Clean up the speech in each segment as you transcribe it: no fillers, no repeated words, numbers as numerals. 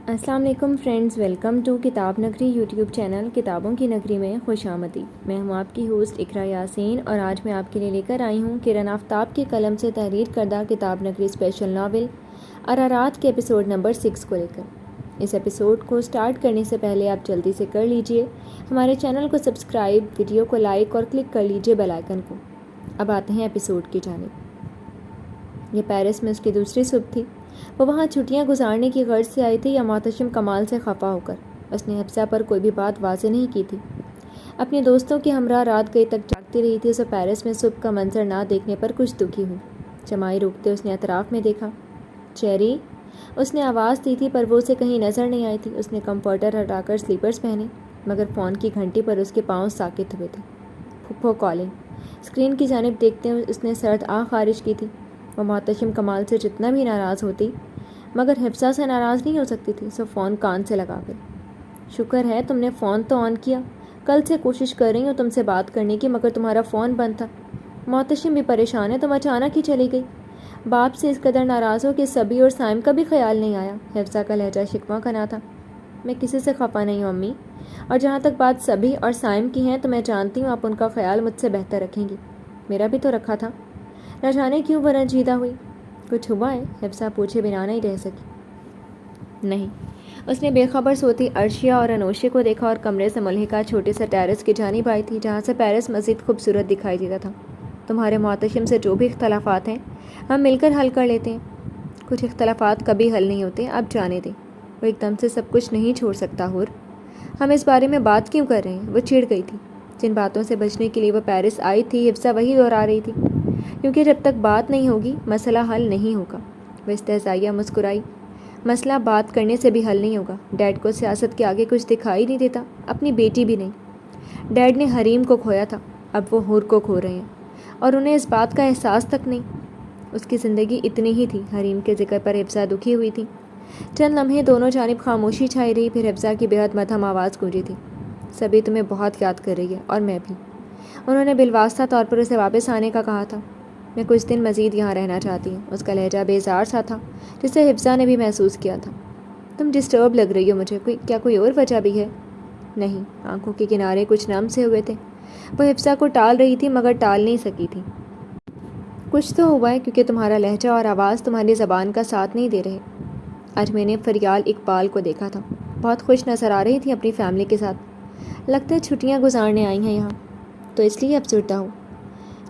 السلام علیکم friends, welcome to کتاب نگری یوٹیوب چینل کتابوں کی نگری میں خوش آمدید۔ میں ہوں آپ کی ہوسٹ اقرا یاسین اور آج میں آپ کے لیے لے کر آئی ہوں کرن آفتاب کے قلم سے تحریر کردہ کتاب نگری اسپیشل ناول ارارات کے ایپیسوڈ نمبر 6 کو لے کر۔ اس ایپیسوڈ کو سٹارٹ کرنے سے پہلے آپ جلدی سے کر لیجئے ہمارے چینل کو سبسکرائب، ویڈیو کو لائک اور کلک کر لیجئے بیل آئیکن کو۔ اب آتے ہیں ایپیسوڈ کی جانب۔ یہ پیرس میں اس کی دوسری صبح تھی۔ وہ وہاں چھٹیاں گزارنے کی غرض سے آئی تھی یا محتشم کمال سے خفا ہو کر؟ اس نے حفصہ پر کوئی بھی بات واضح نہیں کی تھی۔ اپنے دوستوں کے ہمراہ رات گئی تک جاگتی رہی تھی۔ اسے پیرس میں صبح کا منظر نہ دیکھنے پر کچھ دکھی ہوئی۔ جمائی روکتے اس نے اطراف میں دیکھا۔ چیری، اس نے آواز دی تھی پر وہ اسے کہیں نظر نہیں آئی تھی۔ اس نے کمفرٹر ہٹا کر سلیپرز پہنے مگر فون کی گھنٹی پر اس کے پاؤں ساکت ہوئے تھے۔ پھپھو کالنگ۔ اسکرین کی جانب دیکھتے ہوئے اس نے سرد آہ خارج کی تھی۔ وہ محتشم کمال سے جتنا بھی ناراض ہوتی مگر حفصہ سے ناراض نہیں ہو سکتی تھی، سو فون کان سے لگا گئی۔ شکر ہے تم نے فون تو آن کیا، کل سے کوشش کر رہی ہوں تم سے بات کرنے کی مگر تمہارا فون بند تھا۔ محتشم بھی پریشان ہے، تم اچانک ہی چلی گئی۔ باپ سے اس قدر ناراض ہو کہ سبی اور سائم کا بھی خیال نہیں آیا۔ حفصہ کا لہجہ شکوہ کا نہ تھا۔ میں کسی سے خفا نہیں ہوں امی، اور جہاں تک بات سبی اور سائم کی ہیں تو میں جانتی ہوں آپ ان کا خیال مجھ سے بہتر رکھیں گی۔ میرا بھی تو رکھا تھا۔ نہ جانے کیوں وہ رنجیدہ ہوئی۔ کچھ ہوا ہے؟ حفصہ پوچھے بنا نہیں رہ سکی۔ نہیں۔ اس نے بے خبر سوتی عرشیہ اور انوشے کو دیکھا اور کمرے سے ملحقہ چھوٹے سے ٹیرس کی جانب آئی تھی جہاں سے پیرس مزید خوبصورت دکھائی دیتا تھا۔ تمہارے محتشم سے جو بھی اختلافات ہیں ہم مل کر حل کر لیتے ہیں۔ کچھ اختلافات کبھی حل نہیں ہوتے، اب جانے دیں۔ وہ ایک دم سے سب کچھ نہیں چھوڑ سکتا حور۔ ہم اس بارے میں بات کیوں کر رہے ہیں؟ وہ چڑ گئی تھی۔ جن باتوں سے بچنے کے لیے وہ پیرس آئی تھی حفصہ وہی دہرا رہی تھی، کیونکہ جب تک بات نہیں ہوگی مسئلہ حل نہیں ہوگا۔ وہ استہزائیہ مسکرائی۔ مسئلہ بات کرنے سے بھی حل نہیں ہوگا۔ ڈیڈ کو سیاست کے آگے کچھ دکھائی نہیں دیتا، اپنی بیٹی بھی نہیں۔ ڈیڈ نے حریم کو کھویا تھا، اب وہ حور کو کھو رہے ہیں اور انہیں اس بات کا احساس تک نہیں۔ اس کی زندگی اتنی ہی تھی۔ حریم کے ذکر پر حفصہ دکھی ہوئی تھی۔ چند لمحے دونوں جانب خاموشی چھائی رہی، پھر حفصہ کی بے حد مدھم آواز گونجی تھی۔ سبھی تمہیں بہت یاد کر رہی ہے اور میں بھی۔ انہوں نے بالواسطہ طور پر اسے واپس آنے کا کہا تھا۔ میں کچھ دن مزید یہاں رہنا چاہتی ہوں۔ اس کا لہجہ بیزار سا تھا جسے حفصہ نے بھی محسوس کیا تھا۔ تم ڈسٹرب لگ رہی ہو مجھے، کیا کوئی اور وجہ بھی ہے؟ نہیں۔ آنکھوں کے کنارے کچھ نم سے ہوئے تھے۔ وہ حفصہ کو ٹال رہی تھی مگر ٹال نہیں سکی تھی۔ کچھ تو ہوا ہے کیونکہ تمہارا لہجہ اور آواز تمہاری زبان کا ساتھ نہیں دے رہے۔ آج میں نے فریال اقبال کو دیکھا تھا، بہت خوش نظر آ رہی تھی اپنی فیملی کے ساتھ۔ لگتا ہے چھٹیاں گزارنے آئی ہیں یہاں، تو اس لیے افسردہ ہو؟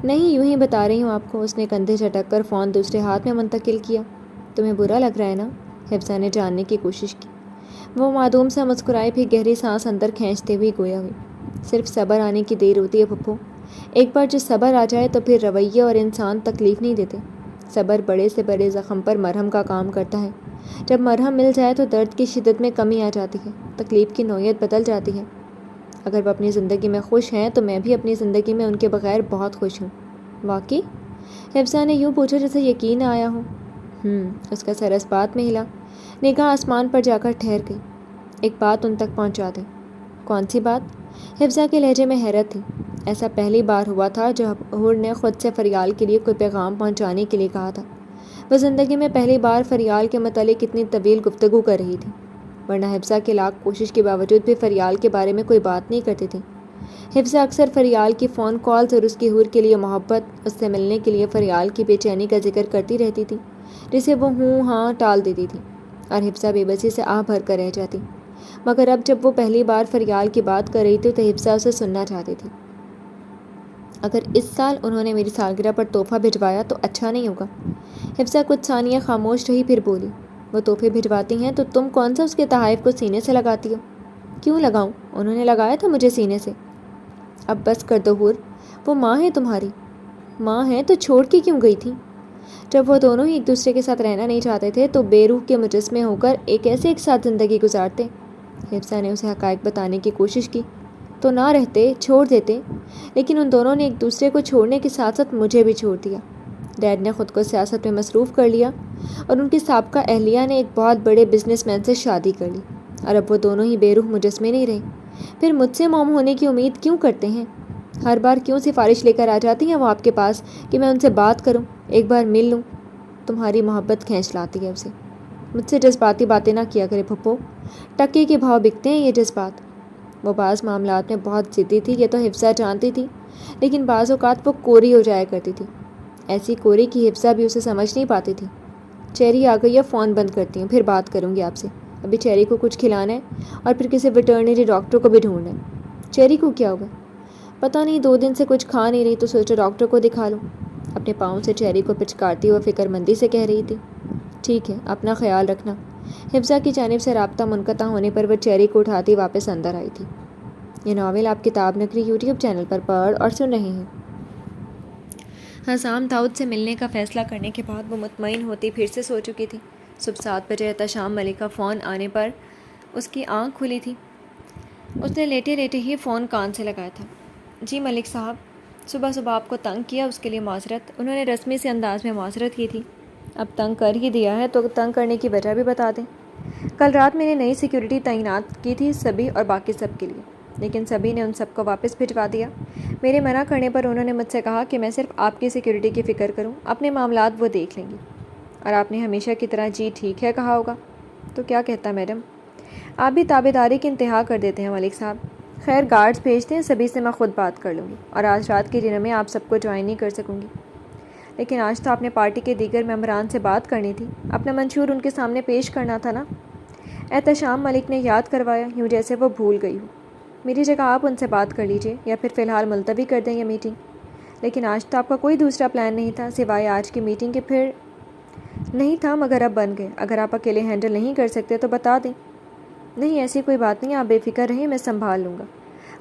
نہیں، یوں ہی بتا رہی ہوں آپ کو۔ اس نے کندھے جھٹک کر فون دوسرے ہاتھ میں منتقل کیا۔ تمہیں برا لگ رہا ہے نا؟ حفصہ نے جاننے کی کوشش کی۔ وہ معدوم سا مسکرائی، پھر گہری سانس اندر کھینچتے ہوئی گویا ہوئی۔ صرف صبر آنے کی دیر ہوتی ہے پھپھو۔ ایک بار جو صبر آ جائے تو پھر رویے اور انسان تکلیف نہیں دیتے۔ صبر بڑے سے بڑے زخم پر مرہم کا کام کرتا ہے۔ جب مرہم مل جائے تو درد کی شدت میں کمی آ جاتی ہے، تکلیف کی نوعیت بدل جاتی ہے۔ اگر وہ اپنی زندگی میں خوش ہیں تو میں بھی اپنی زندگی میں ان کے بغیر بہت خوش ہوں۔ واقعی؟ حفصہ نے یوں پوچھا جیسے یقین آیا ہو۔ اس کا سر اس بات میں ہلا، نگاہ آسمان پر جا کر ٹھہر گئی۔ ایک بات ان تک پہنچا دیں۔ کون سی بات؟ حفصہ کے لہجے میں حیرت تھی۔ ایسا پہلی بار ہوا تھا جب حور نے خود سے فریال کے لیے کوئی پیغام پہنچانے کے لیے کہا تھا۔ وہ زندگی میں پہلی بار فریال کے متعلق اتنی طویل گفتگو کر رہی تھی، ورنہ حفصہ کی لاکھ کوشش کے باوجود بھی فریال کے بارے میں کوئی بات نہیں کرتی تھی۔ حفصہ اکثر فریال کی فون کالز اور اس کی حور کے لیے محبت، اس سے ملنے کے لیے فریال کی بے چینی کا ذکر کرتی رہتی تھی جسے وہ ہوں ہاں ٹال دیتی تھی، اور حفصہ بے بسی سے آہ بھر کر رہ جاتی۔ مگر اب جب وہ پہلی بار فریال کی بات کر رہی تھی تو حفصہ اسے سننا چاہتی تھی۔ اگر اس سال انہوں نے میری سالگرہ پر تحفہ بھجوایا تو اچھا نہیں ہوگا۔ حفصہ کچھ ثانیہ خاموش رہی، پھر بولی، وہ تحفے بھجواتی ہیں تو تم کون سا اس کے تحائف کو سینے سے لگاتی ہو؟ کیوں لگاؤں؟ انہوں نے لگایا تھا مجھے سینے سے۔ اب بس کر دو حور، وہ ماں ہے تمہاری۔ ماں ہے تو چھوڑ کے کیوں گئی تھی؟ جب وہ دونوں ہی ایک دوسرے کے ساتھ رہنا نہیں چاہتے تھے تو بے روح کے مجسمے ہو کر ایک ساتھ زندگی گزارتے۔ حفصہ نے اسے حقائق بتانے کی کوشش کی۔ تو نہ رہتے، چھوڑ دیتے، لیکن ان دونوں نے ایک دوسرے کو چھوڑنے کے ساتھ ساتھ مجھے بھی چھوڑ دیا۔ ڈیڈ نے خود کو سیاست میں مصروف کر لیا اور ان کی سابقہ اہلیہ نے ایک بہت بڑے بزنس مین سے شادی کر لی، اور اب وہ دونوں ہی بے روح مجسمے نہیں رہے۔ پھر مجھ سے موم ہونے کی امید کیوں کرتے ہیں؟ ہر بار کیوں سفارش لے کر آ جاتی ہیں وہ آپ کے پاس کہ میں ان سے بات کروں، ایک بار مل لوں؟ تمہاری محبت کھینچ لاتی ہے اسے۔ مجھ سے جذباتی باتیں نہ کیا کرے پھپھو، ٹکے کے بھاؤ بکتے ہیں یہ جذبات۔ وہ بعض معاملات میں بہت ضدی تھی، یہ تو حفصہ جانتی تھی، لیکن بعض اوقات وہ کوری ہو جایا کرتی تھی، ایسی کوری کی حفصہ بھی اسے سمجھ نہیں پاتی تھی۔ چیری آ گئی ہے، فون بند کرتی ہوں، پھر بات کروں گی آپ سے۔ ابھی چیری کو کچھ کھلانا ہے اور پھر کسی ویٹرنری ڈاکٹر کو بھی ڈھونڈنا ہے۔ چیری کو کیا ہوگا؟ پتہ نہیں، 2 دن سے کچھ کھا نہیں رہی، تو سوچا ڈاکٹر کو دکھا لوں۔ اپنے پاؤں سے چیری کو پچکارتی ہوئے فکر مندی سے کہہ رہی تھی۔ ٹھیک ہے، اپنا خیال رکھنا۔ حفصہ کی جانب سے رابطہ منقطع ہونے پر وہ چیری کو اٹھاتی واپس اندر آئی تھی۔ یہ ناول آپ کتاب نگری یوٹیوب چینل پر پڑھ اور سن رہے ہیں۔ حسام داؤد سے ملنے کا فیصلہ کرنے کے بعد وہ مطمئن ہوتی پھر سے سو چکی تھی۔ صبح 7 بجے احتشام ملک کا فون آنے پر اس کی آنکھ کھلی تھی۔ اس نے لیٹے لیٹے ہی فون کان سے لگایا تھا۔ جی ملک صاحب، صبح صبح آپ کو تنگ کیا، اس کے لیے معذرت۔ انہوں نے رسمی سے انداز میں معذرت کی تھی۔ اب تنگ کر ہی دیا ہے تو تنگ کرنے کی وجہ بھی بتا دیں۔ کل رات میں نے نئی سیکیورٹی تعینات کی تھی سبھی اور باقی سب کے لیے، لیکن سبھی نے ان سب کو واپس بھجوا دیا۔ میرے منع کرنے پر انہوں نے مجھ سے کہا کہ میں صرف آپ کی سیکیورٹی کی فکر کروں، اپنے معاملات وہ دیکھ لیں گی۔ اور آپ نے ہمیشہ کی طرح جی ٹھیک ہے کہا ہوگا۔ تو کیا کہتا میڈم؟ آپ بھی تابعداری کی انتہا کر دیتے ہیں ملک صاحب۔ خیر، گارڈز بھیج دیں، سبھی سے میں خود بات کر لوں گی، اور آج رات کے ڈنر میں آپ سب کو جوائن نہیں کر سکوں گی۔ لیکن آج تو آپ نے پارٹی کے دیگر ممبران سے بات کرنی تھی، اپنا منشور ان کے سامنے پیش کرنا تھا نا؟ احتشام ملک نے یاد کروایا، یوں جیسے وہ بھول گئی ہو۔ میری جگہ آپ ان سے بات کر لیجئے، یا پھر فی الحال ملتوی کر دیں یہ میٹنگ۔ لیکن آج تو آپ کا کوئی دوسرا پلان نہیں تھا سوائے آج کی میٹنگ کے؟ پھر نہیں تھا، مگر اب بن گئے۔ اگر آپ اکیلے ہینڈل نہیں کر سکتے تو بتا دیں۔ نہیں، ایسی کوئی بات نہیں، آپ بے فکر رہیں، میں سنبھال لوں گا۔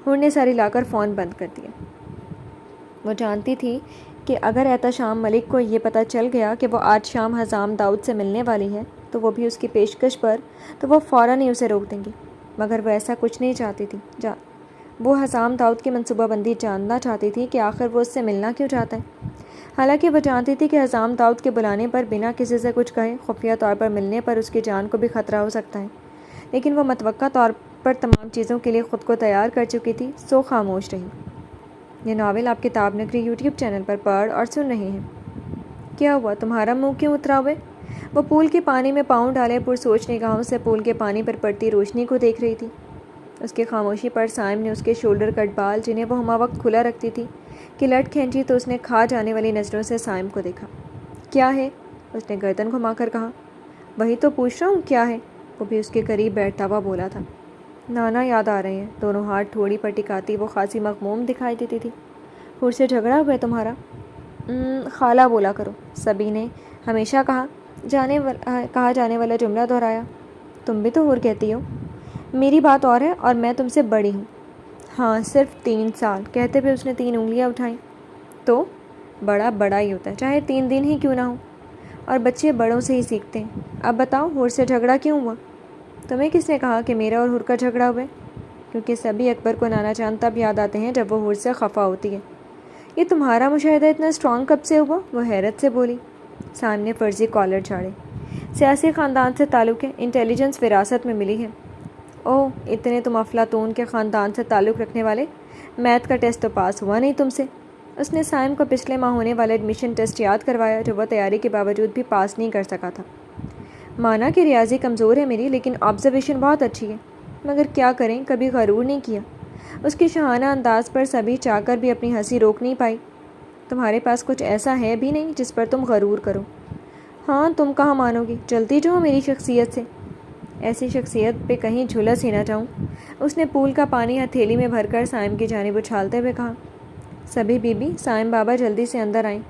ہور نے ساری لا کر فون بند کر دیا۔ وہ جانتی تھی کہ اگر احتشام ملک کو یہ پتہ چل گیا کہ وہ آج شام حسام داؤد سے ملنے والی ہے، تو وہ بھی اس کی پیشکش پر، تو وہ فوراً ہی اسے روک دیں گی۔ مگر وہ ایسا کچھ نہیں چاہتی تھی۔ وہ حسام داؤد کی منصوبہ بندی جاننا چاہتی تھی کہ آخر وہ اس سے ملنا کیوں چاہتا ہے۔ حالانکہ وہ جانتی تھی کہ حسام داؤد کے بلانے پر بنا کسی سے کچھ کہے خفیہ طور پر ملنے پر اس کی جان کو بھی خطرہ ہو سکتا ہے، لیکن وہ متوقع طور پر تمام چیزوں کے لیے خود کو تیار کر چکی تھی، سو خاموش رہی۔ یہ ناول آپ کتاب نگری یوٹیوب چینل پر پڑھ اور سن رہے ہیں۔ کیا ہوا، تمہارا منہ کیوں اترا ہوئے؟ وہ پول کے پانی میں پاؤں ڈالے پرسوچ نگاہوں سے پول کے پانی پر پڑتی روشنی کو دیکھ رہی تھی۔ اس کی خاموشی پر سائم نے اس کے شولڈر کٹ بال، جنہیں وہ ہمہ وقت کھلا رکھتی تھی، کی لٹ کھینچی تو اس نے کھا جانے والی نظروں سے سائم کو دیکھا۔ کیا ہے؟ اس نے گردن گھما کر کہا۔ وہی تو پوچھ رہا ہوں، کیا ہے؟ وہ بھی اس کے قریب بیٹھتا ہوا بولا تھا۔ نانا یاد آ رہے ہیں۔ دونوں ہاتھ ٹھوڑی پر ٹکاتی وہ خاصی مغموم دکھائی دیتی تھی۔ ہور سے جھگڑا ہوا ہے تمہارا؟ خالہ بولا کرو، سبھی نے ہمیشہ کہا جانے والا جملہ دہرایا۔ تم بھی تو ہور کہتی ہو۔ میری بات اور ہے، اور میں تم سے بڑی ہوں۔ ہاں، صرف 3 سال، کہتے ہوئے اس نے 3 انگلیاں اٹھائیں۔ تو بڑا بڑا ہی ہوتا ہے، چاہے 3 دن ہی کیوں نہ ہو، اور بچے بڑوں سے ہی سیکھتے ہیں۔ اب بتاؤ، ہور سے جھگڑا کیوں ہوا؟ تمہیں کس نے کہا کہ میرا اور ہور کا جھگڑا ہوا ہے؟ کیونکہ سبھی اکبر کو نانا جان تب یاد آتے ہیں جب وہ ہور سے خفا ہوتی ہے۔ یہ تمہارا مشاہدہ اتنا اسٹرانگ کب سے ہوا؟ وہ حیرت سے بولی۔ سائم نے فرضی کالر جھاڑے۔ سیاسی خاندان سے تعلق ہے، انٹیلیجنس وراثت میں ملی ہے۔ اوہ، اتنے تم افلاطون کے خاندان سے تعلق رکھنے والے؟ میتھ کا ٹیسٹ تو پاس ہوا نہیں تم سے۔ اس نے سائم کو پچھلے ماہ ہونے والا ایڈمیشن ٹیسٹ یاد کروایا جو وہ تیاری کے باوجود بھی پاس نہیں کر سکا تھا۔ مانا کہ ریاضی کمزور ہے میری، لیکن آبزرویشن بہت اچھی ہے۔ مگر کیا کریں، کبھی غرور نہیں کیا۔ اس کے شاہانہ انداز پر سبھی چاہ کر بھی اپنی ہنسی روک نہیں پائی۔ تمہارے پاس کچھ ایسا ہے بھی نہیں جس پر تم غرور کرو۔ ہاں، تم کہاں مانو گی، جلتی جو ہو میری شخصیت سے۔ ایسی شخصیت پہ کہیں جھلس ہی نہ جاؤں۔ اس نے پول کا پانی ہتھیلی میں بھر کر سائم کی جانب اچھالتے ہوئے کہا۔ سبھی بی بی، سائم بابا جلدی سے اندر آئیں۔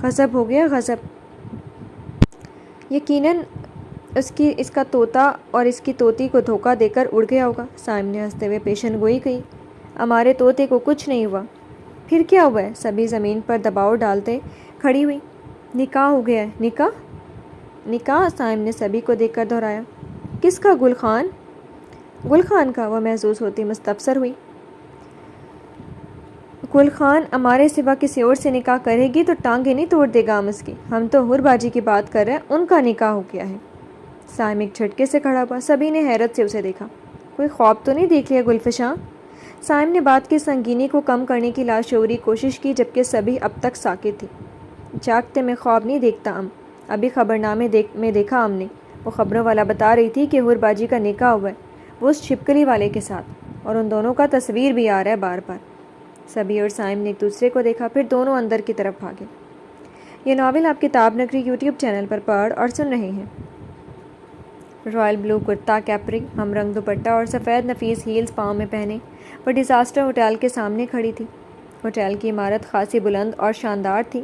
غضب ہو گیا، غضب۔ یقیناً اس کا طوطا اور اس کی طوطی کو دھوکہ دے کر اڑ گیا ہوگا، سائم نے ہنستے ہوئے پیشن گوئی کی۔ ہمارے طوطے کو کچھ نہیں ہوا۔ پھر کیا ہوا ہے؟ سبھی زمین پر دباؤ ڈالتے کھڑی ہوئی۔ نکاح ہو گیا ہے۔ نکاح؟ نکاح، سائم نے سبھی کو دیکھ کر دہرایا۔ کس کا؟ گل خان؟ گل خان کا؟ وہ محظوظ ہوتی مستفسر ہوئی۔ گل خان ہمارے سوا کسی اور سے نکاح کرے گی تو ٹانگیں نہیں توڑ دے گا ہم اس کی۔ ہم تو ہور باجی کی بات کر رہے ہیں، ان کا نکاح ہو گیا ہے۔ سائم ایک جھٹکے سے کھڑا ہوا، سبھی نے حیرت سے اسے دیکھا۔ کوئی خواب تو نہیں دیکھ لیا گلفشاں؟ سائم نے بات کی سنگینی کو کم کرنے کی لاشعوری کوشش کی، جبکہ سبھی اب تک ساکت تھی۔ جاگتے میں خواب نہیں دیکھتا ابھی خبرنامے میں دیکھا ہم نے، وہ خبروں والا بتا رہی تھی کہ حور باجی کا نکاح ہوا ہے، وہ اس چھپکلی والے کے ساتھ، اور ان دونوں کا تصویر بھی آ رہا ہے بار بار۔ سبھی اور سائم نے ایک دوسرے کو دیکھا، پھر دونوں اندر کی طرف بھاگے۔ یہ ناول آپ کتاب نگری یوٹیوب چینل پر پڑھ اور سن رہے ہیں۔ رائل بلو کرتا، کیپری، ہم رنگ دوپٹہ اور سفید نفیس ہیلز پاؤں میں پہنے وہ ڈیزاسٹر ہوٹل کے سامنے کھڑی تھی۔ ہوٹل کی عمارت خاصی بلند اور شاندار تھی۔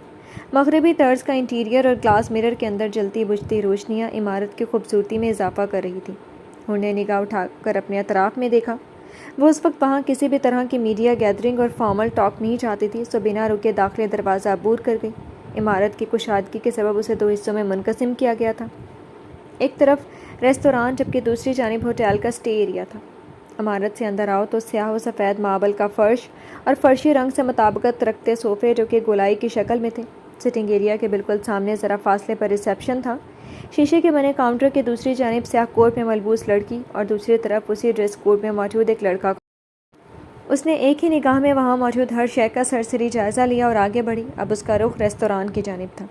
مغربی طرز کا انٹیریئر اور گلاس مرر کے اندر جلتی بجھتی روشنیاں عمارت کی خوبصورتی میں اضافہ کر رہی تھیں۔ انہوں نے نگاہ اٹھا کر اپنے اطراف میں دیکھا۔ وہ اس وقت وہاں کسی بھی طرح کی میڈیا گیدرنگ اور فارمل ٹاک نہیں چاہتی تھی، سو بنا رکے داخلے دروازہ عبور کر گئی۔ عمارت کی کشادگی کے سبب اسے 2 حصوں میں منقسم کیا گیا تھا، ایک طرف ریستوران جبکہ دوسری جانب ہوٹل کا اسٹے ایریا تھا۔ عمارت سے اندر آؤ تو سیاہ و سفید ماربل کا فرش اور فرشی رنگ سے مطابقت رکھتے صوفے جو کہ گولائی کی شکل میں تھے۔ سٹنگ ایریا کے بالکل سامنے ذرا فاصلے پر ریسیپشن تھا۔ شیشے کے بنے کاؤنٹر کے دوسری جانب سیاہ کوٹ میں ملبوس لڑکی اور دوسری طرف اسی ڈریس کوڈ میں موجود ایک لڑکا۔ اس نے ایک ہی نگاہ میں وہاں موجود ہر شے کا سرسری جائزہ لیا اور آگے بڑھی۔ اب اس کا رخ ریستوران کی جانب تھا۔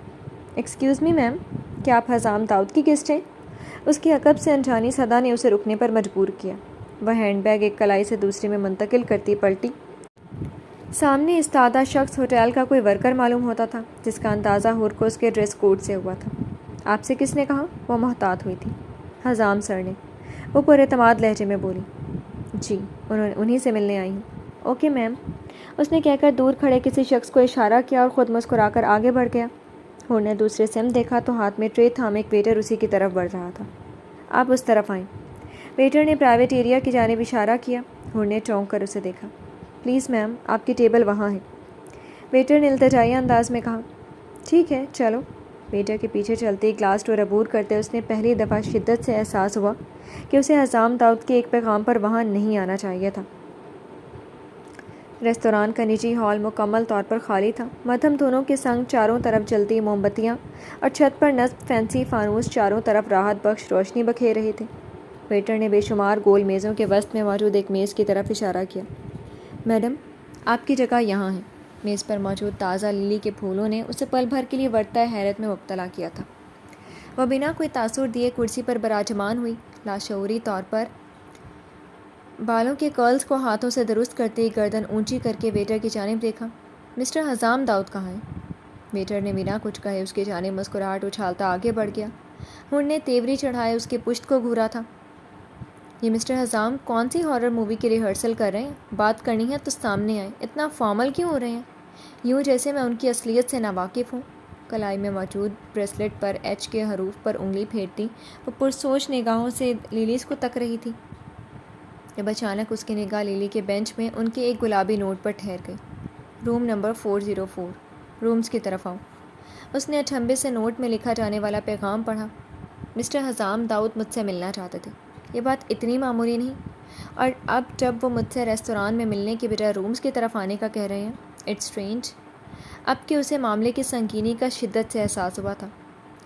ایکسکیوز می میم، کیا آپ حزام داؤد کی گیسٹ ہیں؟ اس کی عقب سے انجانی صدا نے اسے رکنے پر مجبور کیا۔ وہ ہینڈ بیگ ایک کلائی سے دوسری میں منتقل کرتی پلٹی۔ سامنے استادہ شخص ہوٹل کا کوئی ورکر معلوم ہوتا تھا، جس کا اندازہ حور کو اس کے ڈریس کوڈ سے ہوا تھا۔ آپ سے کس نے کہا؟ وہ محتاط ہوئی تھی۔ حزام سر نے، وہ پر اعتماد لہجے میں بولی۔ جی، انہیں سے ملنے آئی ہوں۔ اوکے میم، اس نے کہہ کر دور کھڑے کسی شخص کو اشارہ کیا اور خود مسکرا کر آگے بڑھ گیا۔ حور نے دوسرے سمت دیکھا تو ہاتھ میں ٹرے تھامے ایک ویٹر اسی کی طرف بڑھ رہا تھا۔ آپ اس طرف آئیں۔ ویٹر نے پرائیویٹ ایریا کی جانب اشارہ کیا۔ حور نے چونک کر اسے دیکھا۔ پلیز میم، آپ کی ٹیبل وہاں ہے، ویٹر نے التجائیہ انداز میں کہا۔ ٹھیک ہے، چلو۔ ویٹر کے پیچھے چلتی گلاس ڈور عبور کرتے اس نے پہلی دفعہ شدت سے احساس ہوا کہ اسے حزام داؤد کے ایک پیغام پر وہاں نہیں آنا چاہیے تھا۔ ریستوران کا نجی ہال مکمل طور پر خالی تھا۔ مدھم دھنوں کے سنگ چاروں طرف جلتی موم بتیاں اور چھت پر نصب فینسی فانوس چاروں طرف راحت بخش روشنی بکھیر رہے تھے۔ ویٹر نے بے شمار گول میزوں کے وسط میں موجود ایک میز کی طرف اشارہ کیا۔ میڈم، آپ کی جگہ یہاں ہے۔ میز پر موجود تازہ للی کے پھولوں نے اسے پل بھر کے لیے ورطۂ حیرت میں مبتلا کیا تھا۔ وہ بنا کوئی تاثر دیے کرسی پر براجمان ہوئی، لاشعوری طور پر بالوں کے کرلز کو ہاتھوں سے درست کرتے ہی گردن اونچی کر کے ویٹر کی جانب دیکھا۔ مسٹر حزام داؤد کہاں ہیں؟ ویٹر نے بنا کچھ کہے اس کی جانب مسکراہٹ اچھالتا آگے بڑھ گیا۔ حور نے تیوری چڑھائے اس کی پشت کو گھورا تھا۔ یہ مسٹر حزام کون سی ہارر مووی کی ریہرسل کر رہے ہیں؟ بات کرنی ہے تو سامنے آئیں، اتنا فارمل کیوں ہو رہے ہیں؟ یوں جیسے میں ان کی اصلیت سے ناواقف ہوں۔ کلائی میں موجود بریسلٹ پر ایچ کے حروف پر انگلی پھیرتی وہ پرسوچ نگاہوں سے لیلیز کو تک رہی تھی۔ جب اچانک اس کی نگاہ لیلی کے بینچ میں ان کے ایک گلابی نوٹ پر ٹھہر گئی۔ روم نمبر 404، رومز کی طرف آؤ۔ اس نے اچھمبے سے نوٹ میں لکھا جانے والا پیغام پڑھا۔ مسٹر حزام داؤد مجھ سے ملنا چاہتے تھے۔ یہ بات اتنی معمولی نہیں، اور اب جب وہ مجھ سے ریستوران میں ملنے کی بجائے رومز کی طرف آنے کا کہہ رہے ہیں، اٹس اسٹرینج۔ اب کہ اسے معاملے کی سنگینی کا شدت سے احساس ہوا تھا۔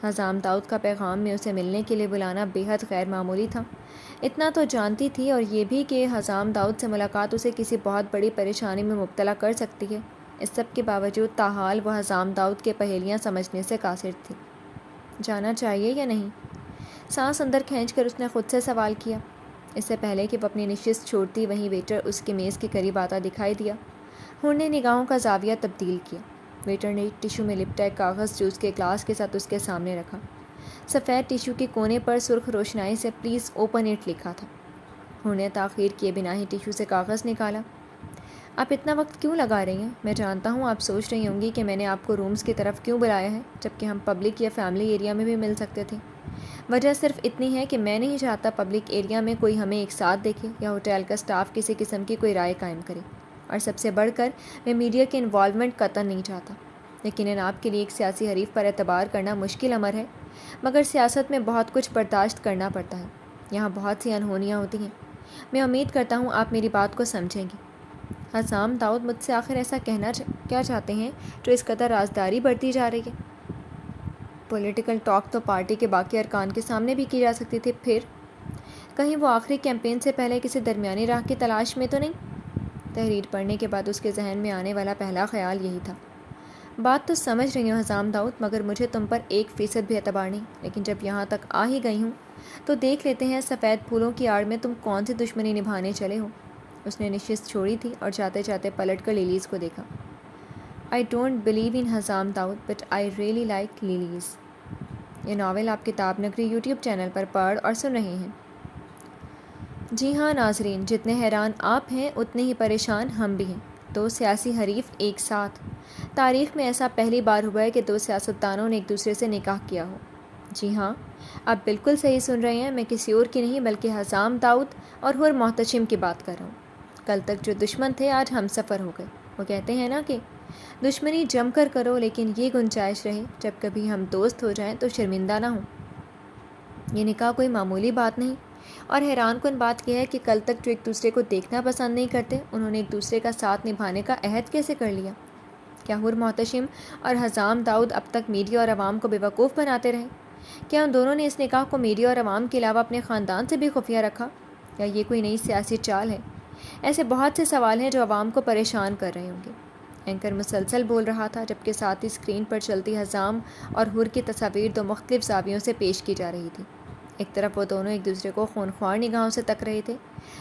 حزام داؤد کا پیغام میں اسے ملنے کے لیے بلانا بے حد غیر معمولی تھا۔ اتنا تو جانتی تھی، اور یہ بھی کہ حزام داؤد سے ملاقات اسے کسی بہت بڑی پریشانی میں مبتلا کر سکتی ہے۔ اس سب کے باوجود تاحال وہ حزام داؤد کے پہیلیاں سمجھنے سے قاصر تھی۔ جانا چاہیے یا نہیں؟ سانس اندر کھینچ کر اس نے خود سے سوال کیا۔ اس سے پہلے کہ وہ اپنی نشست چھوڑتی وہیں ویٹر اس کے میز کے قریب آتا دکھائی دیا۔ حور نے نگاہوں کا زاویہ تبدیل کیا۔ ویٹر نے ٹیشو میں لپٹا ایک کاغذ جو اس کے گلاس کے ساتھ اس کے سامنے رکھا۔ سفید ٹیشو کے کونے پر سرخ روشنائی سے پلیز اوپن اٹ لکھا تھا۔ حور نے تاخیر کیے بنا ہی ٹیشو سے کاغذ نکالا۔ آپ اتنا وقت کیوں لگا رہی ہیں؟ میں جانتا ہوں آپ سوچ رہی ہوں گی کہ میں نے آپ کو رومز کی طرف کیوں بلایا ہے، جبکہ ہم پبلک یا فیملی ایریا میں بھی مل سکتے تھے۔ وجہ صرف اتنی ہے کہ میں نہیں چاہتا پبلک ایریا میں کوئی ہمیں ایک ساتھ دیکھے یا ہوٹل کا سٹاف کسی قسم کی کوئی رائے قائم کرے، اور سب سے بڑھ کر میں میڈیا کے انوالومنٹ قطعاً نہیں چاہتا۔ یقیناً آپ کے لیے ایک سیاسی حریف پر اعتبار کرنا مشکل امر ہے، مگر سیاست میں بہت کچھ برداشت کرنا پڑتا ہے۔ یہاں بہت سی انہونیاں ہوتی ہیں۔ میں امید کرتا ہوں آپ میری بات کو سمجھیں گی۔ حزام داؤد مجھ سے آخر ایسا کہنا کیا چاہتے ہیں جو اس قدر رازداری بڑھتی جا رہی ہے؟ پولیٹیکل ٹاک تو پارٹی کے باقی ارکان کے سامنے بھی کی جا سکتی تھی، پھر کہیں وہ آخری کیمپین سے پہلے کسی درمیانی راہ کی تلاش میں تو نہیں؟ تحریر پڑھنے کے بعد اس کے ذہن میں آنے والا پہلا خیال یہی تھا۔ بات تو سمجھ رہی ہوں حسام داؤد، مگر مجھے تم پر 1% بھی اعتبار نہیں، لیکن جب یہاں تک آ ہی گئی ہوں تو دیکھ لیتے ہیں سفید پھولوں کی آڑ میں تم کون سی دشمنی نبھانے چلے ہو۔ اس نے نشست چھوڑی تھی اور جاتے جاتے پلٹ کر لیلیز کو دیکھا۔ I don't believe in Husam Dawood but I really like lilies۔ یہ ناول آپ کتاب نگری یوٹیوب چینل پر پڑھ اور سن رہے ہیں۔ جی ہاں ناظرین، جتنے حیران آپ ہیں اتنے ہی پریشان ہم بھی ہیں۔ 2 سیاسی حریف ایک ساتھ۔ تاریخ میں ایسا پہلی بار ہوا ہے کہ 2 سیاستدانوں نے ایک دوسرے سے نکاح کیا ہو۔ جی ہاں، آپ بالکل صحیح سن رہے ہیں، میں کسی اور کی نہیں بلکہ حسام داؤد اور حور محتشم کی بات کر رہا ہوں۔ کل تک جو دشمن تھے آج ہم سفر ہو گئے۔ وہ کہتے ہیں نا کہ دشمنی جم کر کرو لیکن یہ گنجائش رہے جب کبھی ہم دوست ہو جائیں تو شرمندہ نہ ہوں۔ یہ نکاح کوئی معمولی بات نہیں، اور حیران کن بات یہ ہے کہ کل تک جو ایک دوسرے کو دیکھنا پسند نہیں کرتے، انہوں نے ایک دوسرے کا ساتھ نبھانے کا عہد کیسے کر لیا؟ کیا حور محتشم اور حسام داؤد اب تک میڈیا اور عوام کو بیوقوف بناتے رہے؟ کیا ان دونوں نے اس نکاح کو میڈیا اور عوام کے علاوہ اپنے خاندان سے بھی خفیہ رکھا؟ یا یہ کوئی نئی سیاسی چال ہے؟ ایسے بہت سے سوال ہیں جو عوام کو پریشان کر رہے ہوں گے۔ اینکر مسلسل بول رہا تھا جبکہ ساتھ ہی اسکرین پر چلتی حسام اور حور کی تصاویر 2 مختلف زاویوں سے پیش کی جا رہی تھی۔ ایک طرف وہ دونوں ایک دوسرے کو خونخوار نگاہوں سے تک رہے تھے،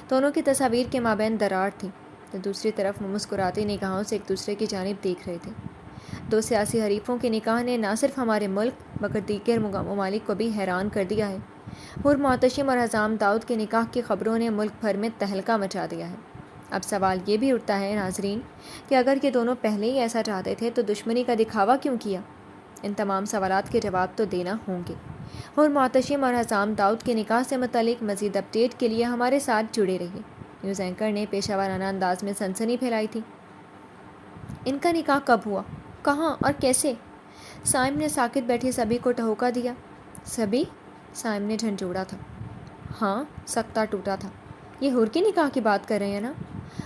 دونوں کی تصاویر کے مابین درار تھی، تو دوسری طرف وہ مسکراتی نگاہوں سے ایک دوسرے کی جانب دیکھ رہے تھے۔ 2 سیاسی حریفوں کے نکاح نے نہ صرف ہمارے ملک مگر دیگر ممالک کو بھی حیران کر دیا ہے۔ حور محتشم اور حسام داؤد کے نکاح کی خبروں نے ملک بھر میں تہلکہ مچا دیا ہے۔ اب سوال یہ بھی اٹھتا ہے ناظرین کہ اگر یہ دونوں پہلے ہی ایسا چاہتے تھے تو دشمنی کا دکھاوا کیوں کیا؟ ان تمام سوالات کے جواب تو دینا ہوں گے۔ حور محتشم اور حسام داؤد کے نکاح سے متعلق مزید اپڈیٹ کے لیے ہمارے ساتھ جڑے رہیے۔ نیوز اینکر نے پیشہ ورانہ انداز میں سنسنی پھیلائی تھی۔ ان کا نکاح کب ہوا؟ کہاں اور کیسے؟ سائم نے ساکت بیٹھی سبھی کو ٹہوکا دیا۔ سبھی؟ سائم نے جھنجھوڑا تھا۔ ہاں، سکتہ ٹوٹا تھا۔ یہ حور کے نکاح کی بات کر رہے ہیں نا؟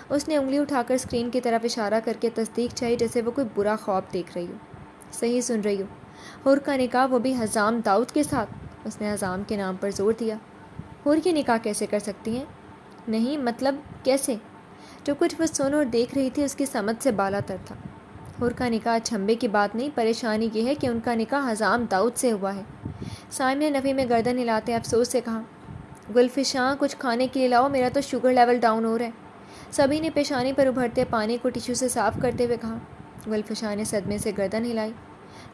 اس نے انگلی اٹھا کر اسکرین کی طرف اشارہ کر کے تصدیق چاہی جیسے وہ کوئی برا خواب دیکھ رہی ہو۔ صحیح سن رہی ہو، حور کا نکاح، وہ بھی حسام داؤد کے ساتھ۔ اس نے حسام کے نام پر زور دیا۔ حور کے نکاح کیسے کر سکتی ہیں؟ نہیں مطلب کیسے؟ جو کچھ وہ سن اور دیکھ رہی تھی اس کی سمجھ سے بالا تر تھا۔ حور کا نکاح چھمبے کی بات نہیں، پریشانی یہ ہے کہ ان کا نکاح حسام داؤد سے ہوا ہے۔ سائم نے نفی میں گردن ہلاتے افسوس سے کہا۔ گلفشاں، کچھ کھانے کے لیے لاؤ، میرا تو شوگر لیول ڈاؤن ہو رہا ہے۔ سبھی نے پیشانی پر ابھرتے پانی کو ٹیشو سے صاف کرتے ہوئے کہا۔ گلفشاں نے صدمے سے گردن ہلائی۔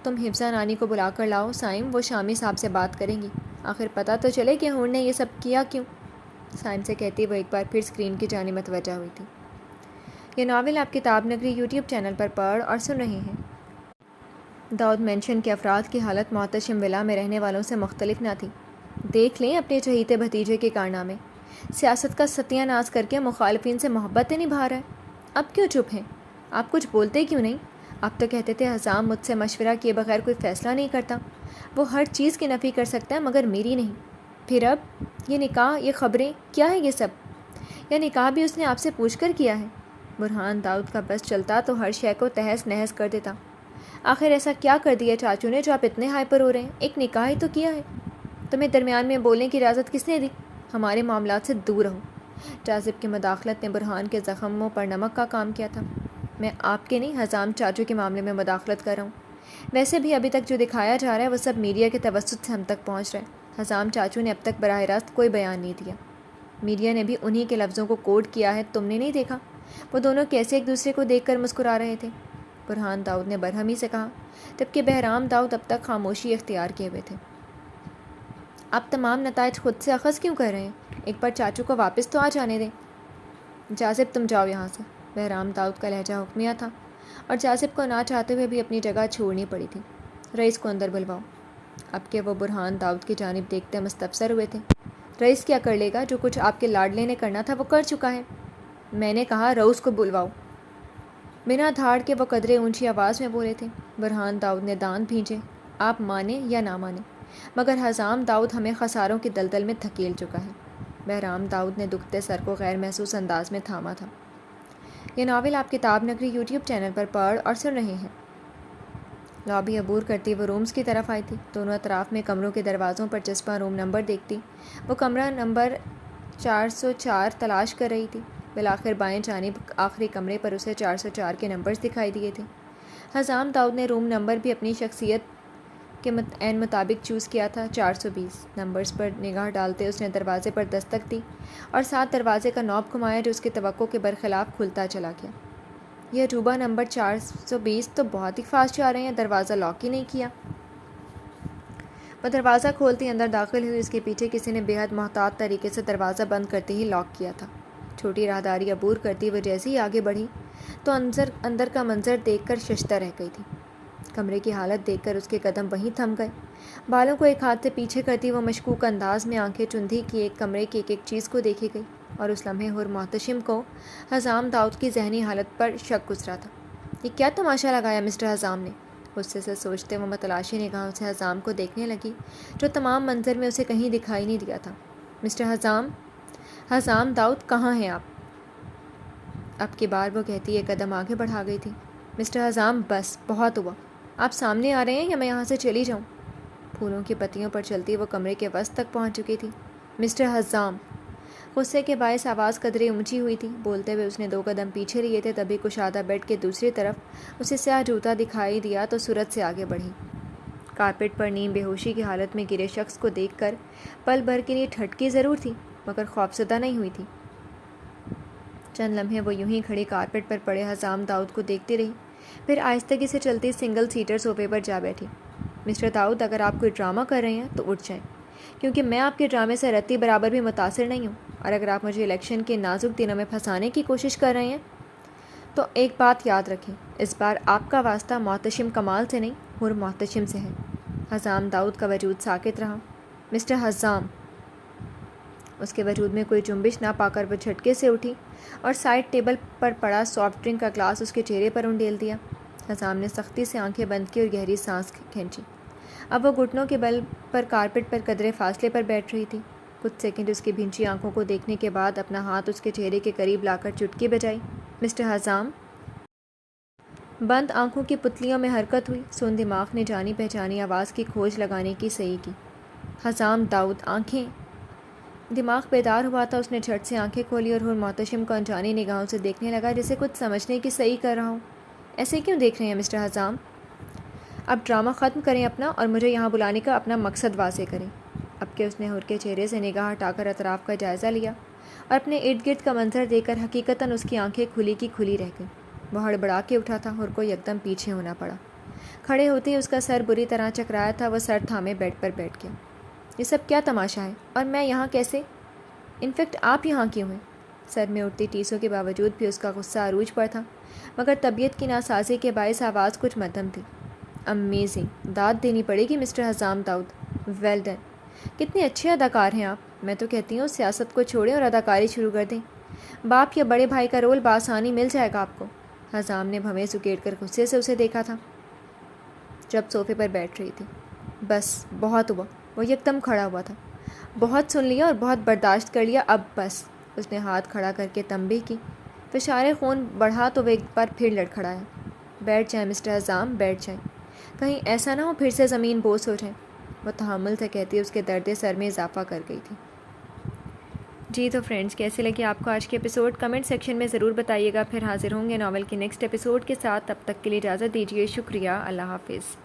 تم حفظہ نانی کو بلا کر لاؤ سائم، وہ شامی صاحب سے بات کریں گی، آخر پتہ تو چلے کہ حور نے یہ سب کیا کیوں۔ سائم سے کہتی وہ ایک بار پھر اسکرین کی جانب متوجہ ہوئی تھی۔ یہ ناول آپ کتاب نگری یوٹیوب چینل پر پڑھ اور سن رہے ہیں۔ داؤد مینشن کے افراد کی حالت محتشم ولا میں رہنے والوں سے مختلف نہ تھی۔ دیکھ لیں اپنے چہیتے بھتیجے کے کارنامے، سیاست کا ستیہ ناز کر کے مخالفین سے محبتیں نبھا رہا ہے۔ اب کیوں چپ ہیں؟ آپ کچھ بولتے کیوں نہیں؟ آپ تو کہتے تھے حسام مجھ سے مشورہ کیے بغیر کوئی فیصلہ نہیں کرتا، وہ ہر چیز کی نفی کر سکتا ہے مگر میری نہیں۔ پھر اب یہ نکاح، یہ خبریں، کیا ہے یہ سب؟ یہ نکاح بھی اس نے آپ سے پوچھ کر کیا ہے؟ برہان داؤد کا بس چلتا تو ہر شے کو تہس نہس کر دیتا۔ آخر ایسا کیا کر دیا چاچو نے جو آپ اتنے ہائپر ہو رہے ہیں؟ ایک نکاح ہی تو کیا ہے۔ تمہیں درمیان میں بولنے کی اجازت کس نے دی؟ ہمارے معاملات سے دور رہو۔ جاذب کی مداخلت نے برہان کے زخموں پر نمک کا کام کیا تھا۔ میں آپ کے نہیں، حسام چاچو کے معاملے میں مداخلت کر رہا ہوں۔ ویسے بھی ابھی تک جو دکھایا جا رہا ہے وہ سب میڈیا کے توسط سے ہم تک پہنچ رہا ہے۔ حسام چاچو نے اب تک براہ راست کوئی بیان نہیں دیا، میڈیا نے بھی انہی کے لفظوں کو کوٹ کیا ہے۔ تم نے نہیں دیکھا وہ دونوں کیسے ایک دوسرے کو دیکھ کر مسکرا رہے تھے؟ برہان داؤد نے برہمی سے کہا، جبکہ بہرام داؤد اب تک خاموشی اختیار کیے ہوئے تھے۔ آپ تمام نتائج خود سے اخذ کیوں کر رہے ہیں؟ ایک بار چاچو کو واپس تو آ جانے دیں۔ جاذب تم جاؤ یہاں سے۔ بہرام داؤد کا لہجہ حکمیہ تھا اور جاذب کو نہ چاہتے ہوئے بھی اپنی جگہ چھوڑنی پڑی تھی۔ رئیس کو اندر بلواؤ۔ اب کہ وہ برہان داؤد کی جانب دیکھتے مستفسر ہوئے تھے۔ رئیس کیا کر لے گا؟ جو کچھ آپ کے لاڈلے نے کرنا تھا وہ کر چکا ہے۔ میں نے کہا رئیس کو بلواؤ۔ بنا دھاڑ کے وہ قدرے اونچی آواز میں بولے تھے۔ برہان داؤد نے دانت بھینچے۔ آپ مانیں یا نہ مانیں مگر حسام داؤد ہمیں خساروں کی دلدل میں دھکیل چکا ہے۔ بہرام داؤد نے دکھتے سر کو غیر محسوس انداز میں تھاما تھا۔ یہ ناول آپ کتاب نگری یوٹیوب چینل پر پڑھ اور سن رہے ہیں۔ لابی عبور کرتی وہ رومز کی طرف آئی تھی۔ دونوں اطراف میں کمروں کے دروازوں پر چسپاں روم نمبر دیکھتی وہ کمرہ نمبر 404 تلاش کر رہی تھی۔ بالآخر بائیں جانب آخری کمرے پر اسے 404 کے نمبرز دکھائی دیے تھے۔ حزام داؤد نے روم نمبر بھی اپنی شخصیت کے عین مطابق چوز کیا تھا، 420۔ نمبرز پر نگاہ ڈالتے اس نے دروازے پر دستک دی اور ساتھ دروازے کا نوب گھمایا جو اس کی توقع کے برخلاف کھلتا چلا گیا۔ یہ عجوبہ نمبر 420 تو بہت ہی فاسٹ جا رہے ہیں، دروازہ لاک ہی نہیں کیا۔ وہ دروازہ کھولتی اندر داخل ہوئی، اس کے پیچھے کسی نے بے حد محتاط طریقے سے دروازہ بند کرتے ہی لاک کیا تھا۔ چھوٹی راہداری عبور کرتی وہ جیسے ہی آگے بڑھی تو اندر کا منظر دیکھ کر ششدر رہ گئی تھی۔ کمرے کی حالت دیکھ کر اس کے قدم وہیں تھم گئے۔ بالوں کو ایک ہاتھ سے پیچھے کرتی وہ مشکوک انداز میں آنکھیں چندھی کی ایک کمرے کی ایک چیز کو دیکھی گئی، اور اس لمحے حر محتشم کو حزام داؤد کی ذہنی حالت پر شک گزرا تھا۔ یہ کیا تماشا لگایا مسٹر حزام نے؟ غصے سے سوچتے وہ متلاشی نگاہوں سے حزام کو دیکھنے لگی جو تمام منظر میں اسے کہیں دکھائی نہیں دیا تھا۔ مسٹر حزام داؤد کہاں ہیں آپ؟ اب کی بار وہ کہتی ایک قدم آگے بڑھا گئی تھی۔ مسٹر حزام بس بہت ہوا، آپ سامنے آ رہے ہیں یا میں یہاں سے چلی جاؤں؟ پھولوں کی پتیوں پر چلتی وہ کمرے کے وسط تک پہنچ چکی تھی۔ مسٹر حزام، غصے کے باعث آواز قدرے اونچی ہوئی تھی۔ بولتے ہوئے اس نے 2 قدم پیچھے لیے تھے، تبھی کشادہ بیڈ کے دوسری طرف اسے سیاہ جوتا دکھائی دیا تو سرعت سے آگے بڑھی۔ کارپیٹ پر نیم بے ہوشی کی حالت میں گرے شخص کو دیکھ کر پل بھر کے لیے ٹھٹکی ضرور تھی مگر خوفزدہ نہیں ہوئی تھی۔ چند لمحے وہ یوں ہی کھڑی کارپیٹ پر پڑے حزام داؤد کو دیکھتی رہی، پھر آہستگی سے چلتی سنگل سیٹر صوفے پر جا بیٹھی۔ مسٹر داؤد، اگر آپ کوئی ڈرامہ کر رہے ہیں تو اٹھ جائیں، کیونکہ میں آپ کے ڈرامے سے رتی برابر بھی متاثر نہیں ہوں، اور اگر آپ مجھے الیکشن کے نازک دنوں میں پھنسانے کی کوشش کر رہے ہیں تو ایک بات یاد رکھیں، اس بار آپ کا واسطہ محتشم کمال سے نہیں، حر محتشم سے ہے۔ حزام داؤد کا وجود ساکت رہا۔ مسٹر حزام، اس کے وجود میں کوئی جنبش نہ پا کر وہ جھٹکے سے اٹھی اور سائڈ ٹیبل پر پڑا سافٹ ڈرنک کا گلاس اس کے چہرے پر انڈیل دیا۔ حزام نے سختی سے آنکھیں بند کی اور گہری سانس کھینچی۔ اب وہ گھٹنوں کے بل پر کارپیٹ پر قدرے فاصلے پر بیٹھ رہی تھی۔ کچھ سیکنڈ اس کی بھینچی آنکھوں کو دیکھنے کے بعد اپنا ہاتھ اس کے چہرے کے قریب لا کر چٹکی بجائی۔ مسٹر حزام، بند آنکھوں کی پتلیوں میں حرکت ہوئی۔ سن دماغ نے جانی پہچانی آواز کی کھوج لگانے کی صحیح کی۔ حزام داؤد، آنکھیں۔ دماغ بیدار ہوا تھا، اس نے جھٹ سے آنکھیں کھولی اور حر محتشم کو انجانی نگاہوں سے دیکھنے لگا جسے کچھ سمجھنے کی صحیح کر رہا ہوں۔ ایسے کیوں دیکھ رہے ہیں مسٹر حزام؟ اب ڈرامہ ختم کریں اپنا اور مجھے یہاں بلانے کا اپنا مقصد واضح کریں۔ اب کہ اس نے حر کے چہرے سے نگاہ ہٹا کر اطراف کا جائزہ لیا اور اپنے ارد گرد کا منظر دیکھ کر حقیقتاً اس کی آنکھیں کھلی کی کھلی رہ گئیں۔ وہ ہڑبڑا کے اٹھا تھا، حر کو یکدم پیچھے ہونا پڑا۔ کھڑے ہوتے ہی اس کا سر بری طرح چکرایا تھا، وہ سر تھامے بیڈ پر بیٹھ گیا۔ یہ سب کیا تماشا ہے اور میں یہاں کیسے؟ انفیکٹ آپ یہاں کیوں ہیں؟ سر میں اٹھتی ٹیسوں کے باوجود بھی اس کا غصہ عروج پر تھا، مگر طبیعت کی ناسازی کے باعث آواز کچھ مدھم تھی۔ امیزنگ، داد دینی پڑے گی مسٹر حزام داؤد، ویل ڈن، کتنے اچھے اداکار ہیں آپ۔ میں تو کہتی ہوں سیاست کو چھوڑیں اور اداکاری شروع کر دیں، باپ یا بڑے بھائی کا رول بآسانی مل جائے گا آپ کو۔ حزام نے بھویں سکیڑ کر غصے سے اسے دیکھا تھا جب صوفے پر بیٹھ رہی تھی۔ بس بہت ہوا، وہ یکدم کھڑا ہوا تھا۔ بہت سن لیا اور بہت برداشت کر لیا، اب بس۔ اس نے ہاتھ کھڑا کر کے تنبیہ کی۔ فشار خون بڑھا تو وہ ایک بار پھر لڑکھڑایا۔ بیٹھ جائیں مسٹر حزام، بیٹھ جائیں، کہیں ایسا نہ ہو پھر سے زمین بوس ہو جائے۔ وہ تحمل سے کہتی اس کے درد سر میں اضافہ کر گئی تھی۔ جی تو فرینڈز، کیسے لگے آپ کو آج کے ایپیسوڈ؟ کمنٹ سیکشن میں ضرور بتائیے گا۔ پھر حاضر ہوں گے ناول کے نیکسٹ ایپیسوڈ کے ساتھ، تب تک کے لیے اجازت دیجیے۔ شکریہ، اللہ حافظ۔